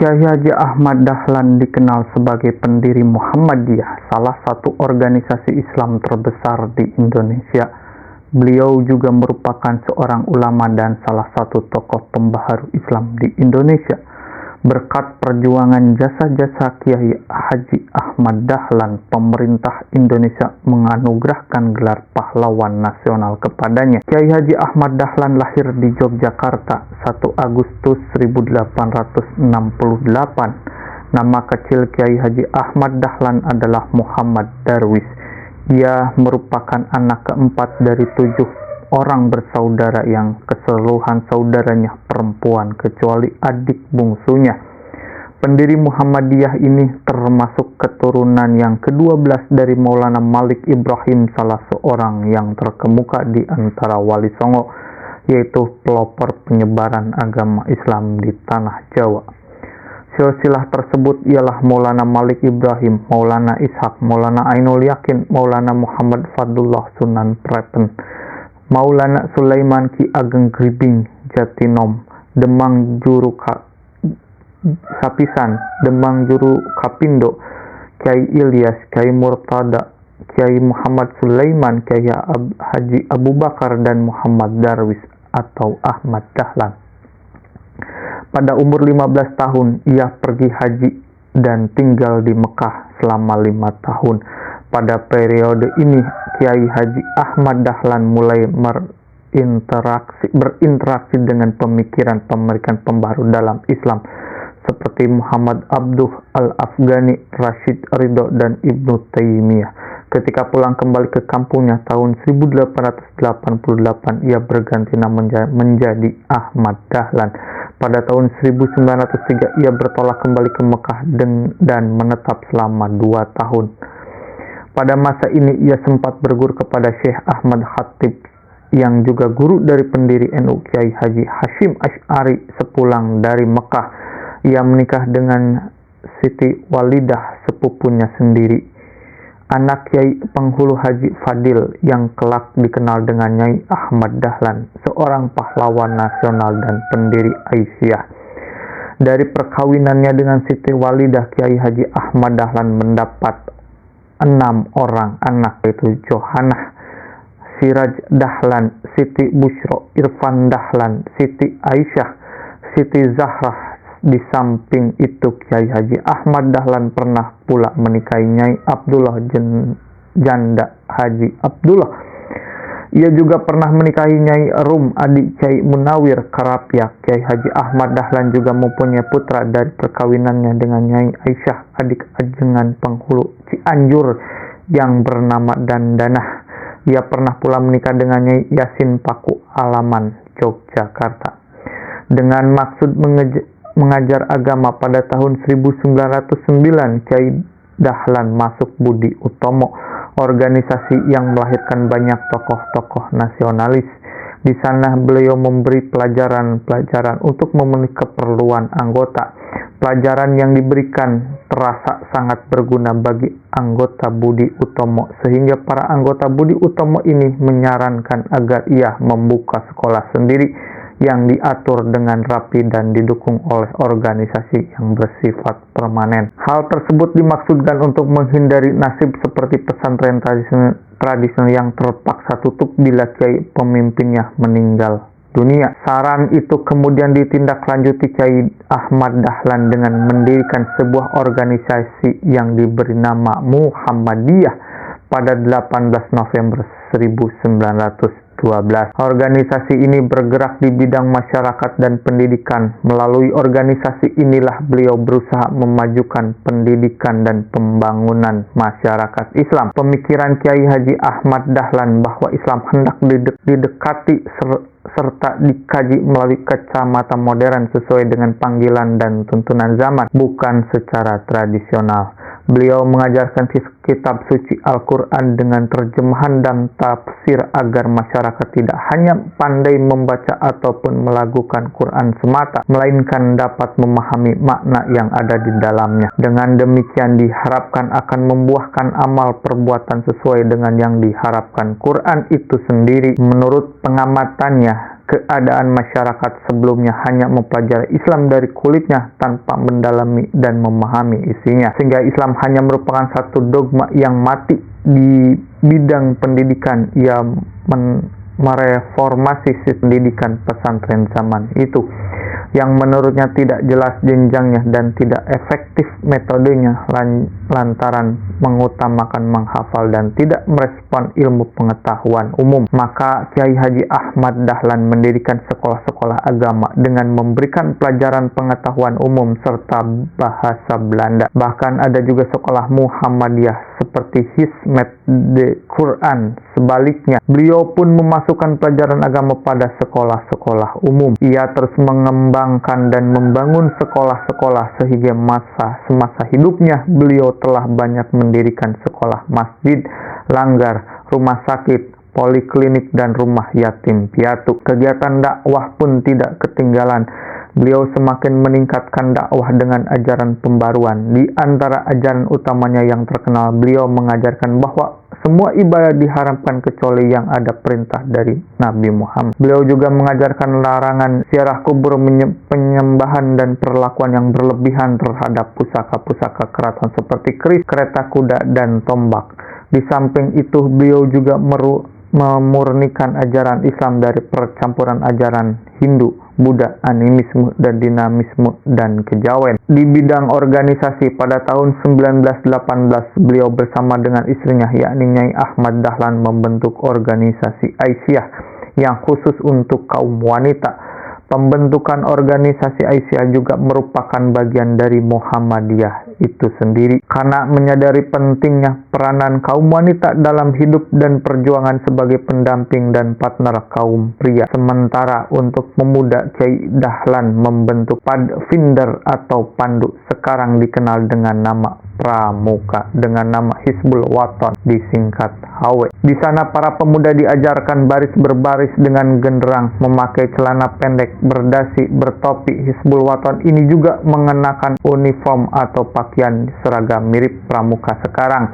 Kiai Haji Ahmad Dahlan dikenal sebagai pendiri Muhammadiyah, salah satu organisasi Islam terbesar di Indonesia. Beliau juga merupakan seorang ulama dan salah satu tokoh pembaharu Islam di Indonesia. Berkat perjuangan jasa-jasa Kiai Haji Ahmad Dahlan, pemerintah Indonesia menganugerahkan gelar pahlawan nasional kepadanya. Kiai Haji Ahmad Dahlan lahir di Yogyakarta 1 Agustus 1868. Nama kecil Kiai Haji Ahmad Dahlan adalah Muhammad Darwis. Ia merupakan anak keempat dari 7 orang bersaudara yang keseluruhan saudaranya perempuan kecuali adik bungsunya. Pendiri Muhammadiyah ini termasuk keturunan yang ke-12 dari Maulana Malik Ibrahim, salah seorang yang terkemuka di antara Wali Songo, yaitu pelopor penyebaran agama Islam di tanah Jawa. Silsilah tersebut ialah Maulana Malik Ibrahim, Maulana Ishak, Maulana Ainul Yakin, Maulana Muhammad Fadullah Sunan Preten, Maulana Sulaiman Ki Ageng Gribing Jatinom, Demang Juru Sapisan, Demang Juru Kapindo, Kiai Ilyas, Kiai Murtada, Kiai Muhammad Sulaiman, Kiai Haji Abu Bakar, dan Muhammad Darwis atau Ahmad Dahlan. Pada umur 15 tahun, ia pergi haji dan tinggal di Mekah selama 5 tahun. Pada periode ini, Kiai Haji Ahmad Dahlan mulai berinteraksi dengan pemikiran-pemikiran pembaru dalam Islam seperti Muhammad Abduh Al-Afghani, Rashid Ridho, dan Ibnu Taimiyah. Ketika pulang kembali ke kampungnya tahun 1888, ia berganti nama menjadi Ahmad Dahlan. Pada tahun 1903, ia bertolak kembali ke Mekah dan menetap selama 2 tahun. Pada masa ini ia sempat berguru kepada Syekh Ahmad Khatib yang juga guru dari pendiri NU Kiai Haji Hashim Asy'ari. Sepulang dari Mekah, ia menikah dengan Siti Walidah, sepupunya sendiri, anak Kiai Penghulu Haji Fadil yang kelak dikenal dengan Nyai Ahmad Dahlan, seorang pahlawan nasional dan pendiri Aisyah. Dari perkawinannya dengan Siti Walidah, Kiai Haji Ahmad Dahlan mendapat 6 orang anak, yaitu Johanah, Siraj Dahlan, Siti Bushro, Irfan Dahlan, Siti Aisyah, Siti Zahrah. Di samping itu, Kiai Haji Ahmad Dahlan pernah pula menikahi Nyai Abdullah Janda Haji Abdullah. Ia juga pernah menikahi Nyai Rum, adik Kiai Munawir Karapia. Kiai Haji Ahmad Dahlan juga mempunyai putra dari perkawinannya dengan Nyai Aisyah, adik ajengan Penghulu Cianjur yang bernama Dandanah. Ia pernah pula menikah dengan Nyai Yasin Paku Alaman, Yogyakarta. Dengan maksud mengajar agama, pada tahun 1909 Kiai Dahlan masuk Budi Utomo, organisasi yang melahirkan banyak tokoh-tokoh nasionalis. Di sana beliau memberi pelajaran untuk memenuhi keperluan anggota. Pelajaran yang diberikan terasa sangat berguna bagi anggota Budi Utomo, sehingga para anggota Budi Utomo ini menyarankan agar ia membuka sekolah sendiri yang diatur dengan rapi dan didukung oleh organisasi yang bersifat permanen. Hal tersebut dimaksudkan untuk menghindari nasib seperti pesantren tradisional yang terpaksa tutup bila kiai pemimpinnya meninggal dunia. Saran itu kemudian ditindaklanjuti Kiai Ahmad Dahlan dengan mendirikan sebuah organisasi yang diberi nama Muhammadiyah pada 18 November 1912. Organisasi ini bergerak di bidang masyarakat dan pendidikan. Melalui organisasi inilah beliau berusaha memajukan pendidikan dan pembangunan masyarakat Islam. Pemikiran Kiai Haji Ahmad Dahlan bahwa Islam hendak didekati serta dikaji melalui kacamata modern sesuai dengan panggilan dan tuntunan zaman, bukan secara tradisional. Beliau mengajarkan kitab suci Al-Quran dengan terjemahan dan tafsir agar masyarakat tidak hanya pandai membaca ataupun melakukan Quran semata, melainkan dapat memahami makna yang ada di dalamnya. Dengan demikian diharapkan akan membuahkan amal perbuatan sesuai dengan yang diharapkan. Quran itu sendiri menurut pengamatannya keadaan masyarakat sebelumnya hanya mempelajari Islam dari kulitnya tanpa mendalami dan memahami isinya, sehingga Islam hanya merupakan satu dogma yang mati di bidang pendidikan. Ia mereformasi sistem pendidikan pesantren zaman itu yang menurutnya tidak jelas jenjangnya dan tidak efektif metodenya lantaran mengutamakan menghafal dan tidak merespon ilmu pengetahuan umum. Maka Kiai Haji Ahmad Dahlan mendirikan sekolah-sekolah agama dengan memberikan pelajaran pengetahuan umum serta bahasa Belanda. Bahkan ada juga sekolah Muhammadiyah seperti Hizmet the Quran. Sebaliknya, beliau pun memasukkan pelajaran agama pada sekolah-sekolah umum. Ia terus mengembangkan dan membangun sekolah-sekolah sehingga semasa hidupnya beliau telah banyak mendirikan sekolah, masjid, langgar, rumah sakit, poliklinik, dan rumah yatim piatu. Kegiatan dakwah pun tidak ketinggalan. Beliau semakin meningkatkan dakwah dengan ajaran pembaruan. Di antara ajaran utamanya yang terkenal, beliau mengajarkan bahwa semua ibadah diharamkan kecuali yang ada perintah dari Nabi Muhammad. Beliau juga mengajarkan larangan ziarah kubur, penyembahan dan perlakuan yang berlebihan terhadap pusaka-pusaka keraton seperti keris, kereta kuda, dan tombak. Di samping itu, beliau juga memurnikan ajaran Islam dari percampuran ajaran Hindu, Buddha, animisme, dan dinamisme, dan kejawen. Di bidang organisasi, pada tahun 1918 beliau bersama dengan istrinya yakni Nyai Ahmad Dahlan membentuk organisasi Aisyah yang khusus untuk kaum wanita. Pembentukan organisasi Aisyah juga merupakan bagian dari Muhammadiyah itu sendiri, karena menyadari pentingnya peranan kaum wanita dalam hidup dan perjuangan sebagai pendamping dan partner kaum pria. Sementara untuk pemuda, Kiai Dahlan membentuk Padfinder atau Pandu, sekarang dikenal dengan nama Pramuka, dengan nama Hizbul Waton, disingkat HW. Di sana para pemuda diajarkan baris berbaris dengan genderang, memakai celana pendek, berdasi, bertopi. Hizbul Waton ini juga mengenakan uniform atau pakaian seragam mirip pramuka sekarang.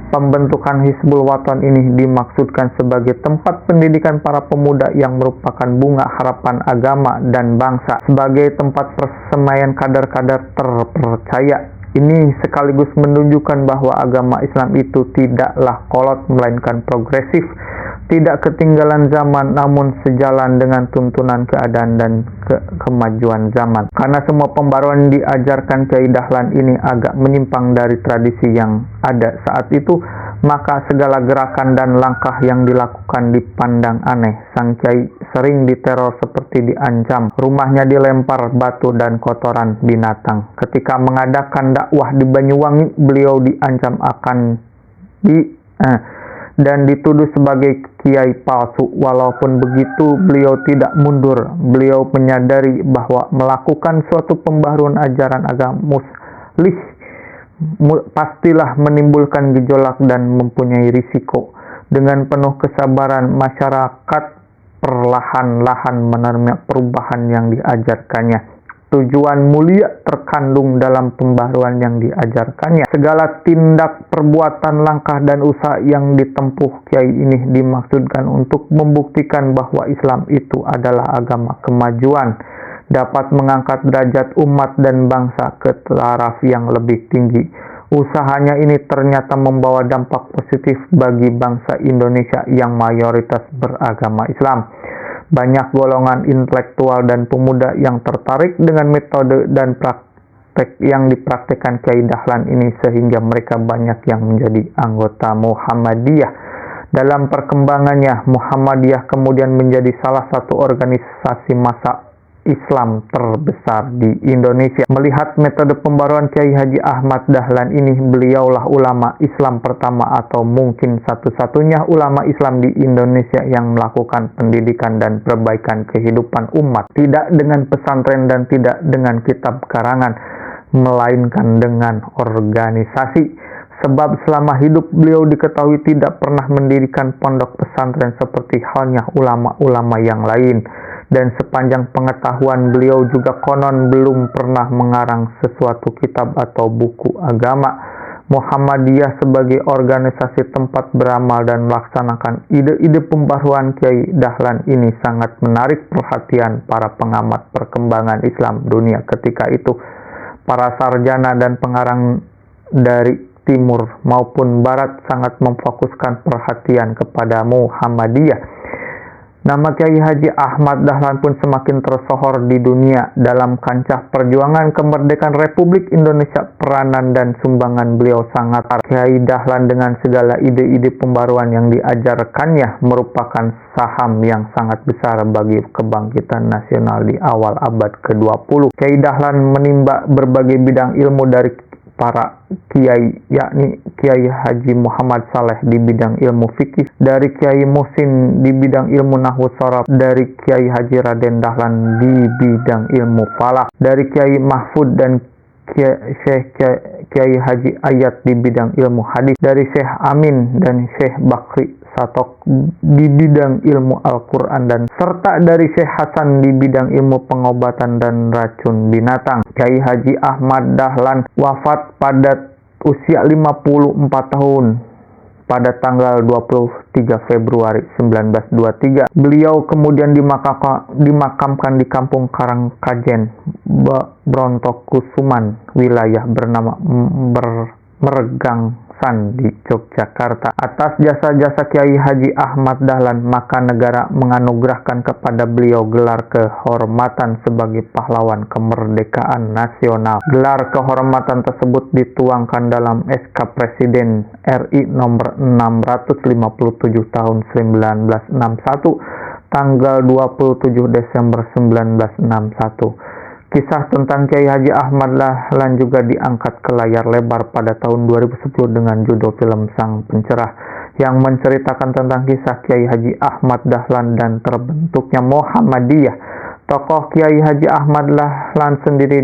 Pembentukan Hizbul Waton ini dimaksudkan sebagai tempat pendidikan para pemuda yang merupakan bunga harapan agama dan bangsa, sebagai tempat persemaian kader-kader terpercaya. Ini sekaligus menunjukkan bahwa agama Islam itu tidaklah kolot melainkan progresif, tidak ketinggalan zaman namun sejalan dengan tuntunan keadaan dan kemajuan zaman. Karena semua pembaruan yang diajarkan Kiai Dahlan ini agak menyimpang dari tradisi yang ada saat itu, maka segala gerakan dan langkah yang dilakukan dipandang aneh. Sang Kiai sering diteror seperti diancam, rumahnya dilempar batu dan kotoran binatang. Ketika mengadakan dakwah di Banyuwangi, beliau diancam akan dan dituduh sebagai kiai palsu. Walaupun begitu, beliau tidak mundur. Beliau menyadari bahwa melakukan suatu pembaharuan ajaran agama muslih pastilah menimbulkan gejolak dan mempunyai risiko. Dengan penuh kesabaran, masyarakat perlahan-lahan menerima perubahan yang diajarkannya. Tujuan mulia terkandung dalam pembaharuan yang diajarkannya. Segala tindak, perbuatan, langkah, dan usaha yang ditempuh Kiai ini dimaksudkan untuk membuktikan bahwa Islam itu adalah agama kemajuan, dapat mengangkat derajat umat dan bangsa ke taraf yang lebih tinggi. Usahanya ini ternyata membawa dampak positif bagi bangsa Indonesia yang mayoritas beragama Islam. Banyak golongan intelektual dan pemuda yang tertarik dengan metode dan praktek yang dipraktekkan Kiai Dahlan ini, sehingga mereka banyak yang menjadi anggota Muhammadiyah. Dalam perkembangannya, Muhammadiyah kemudian menjadi salah satu organisasi massa Islam terbesar di Indonesia. Melihat metode pembaruan Kiai Haji Ahmad Dahlan ini, beliaulah ulama Islam pertama atau mungkin satu-satunya ulama Islam di Indonesia yang melakukan pendidikan dan perbaikan kehidupan umat, tidak dengan pesantren dan tidak dengan kitab karangan, melainkan dengan organisasi. Sebab selama hidup beliau diketahui tidak pernah mendirikan pondok pesantren seperti halnya ulama-ulama yang lain. Dan sepanjang pengetahuan beliau juga konon belum pernah mengarang sesuatu kitab atau buku agama. Muhammadiyah sebagai organisasi tempat beramal dan melaksanakan ide-ide pembaruan Kiai Dahlan ini sangat menarik perhatian para pengamat perkembangan Islam dunia ketika itu. Para sarjana dan pengarang dari timur maupun barat sangat memfokuskan perhatian kepada Muhammadiyah. Nama Kiai Haji Ahmad Dahlan pun semakin tersohor di dunia dalam kancah perjuangan kemerdekaan Republik Indonesia. Peranan dan sumbangan beliau sangat besar. Kiai Dahlan dengan segala ide-ide pembaruan yang diajarkannya merupakan saham yang sangat besar bagi kebangkitan nasional di awal abad ke-20. Kiai Dahlan menimba berbagai bidang ilmu dari para kiai, yakni Kiai Haji Muhammad Saleh di bidang ilmu fikih, dari Kiai Muhsin di bidang ilmu nahwu sharaf, dari Kiai Haji Raden Dahlan di bidang ilmu falak, dari Kiai Mahfud dan Kiai Haji Ayat di bidang ilmu hadis, dari Syekh Amin dan Syekh Bakri Satok di bidang ilmu Al-Quran, dan serta dari Syekh Hasan di bidang ilmu pengobatan dan racun binatang. Kiai Haji Ahmad Dahlan wafat pada usia 54 tahun pada tanggal 23 Februari 1923. Beliau kemudian dimakamkan di Kampung Karangkajen, Brontokusuman, wilayah bernama Meregangsan di Yogyakarta. Atas jasa-jasa Kiai Haji Ahmad Dahlan, maka negara menganugerahkan kepada beliau gelar kehormatan sebagai pahlawan kemerdekaan nasional. Gelar kehormatan tersebut dituangkan dalam SK Presiden RI nomor 657 tahun 1961 tanggal 27 Desember 1961. Kisah tentang Kiai Haji Ahmad Dahlan juga diangkat ke layar lebar pada tahun 2010 dengan judul film Sang Pencerah, yang menceritakan tentang kisah Kiai Haji Ahmad Dahlan dan terbentuknya Muhammadiyah. Tokoh Kiai Haji Ahmad Dahlan sendiri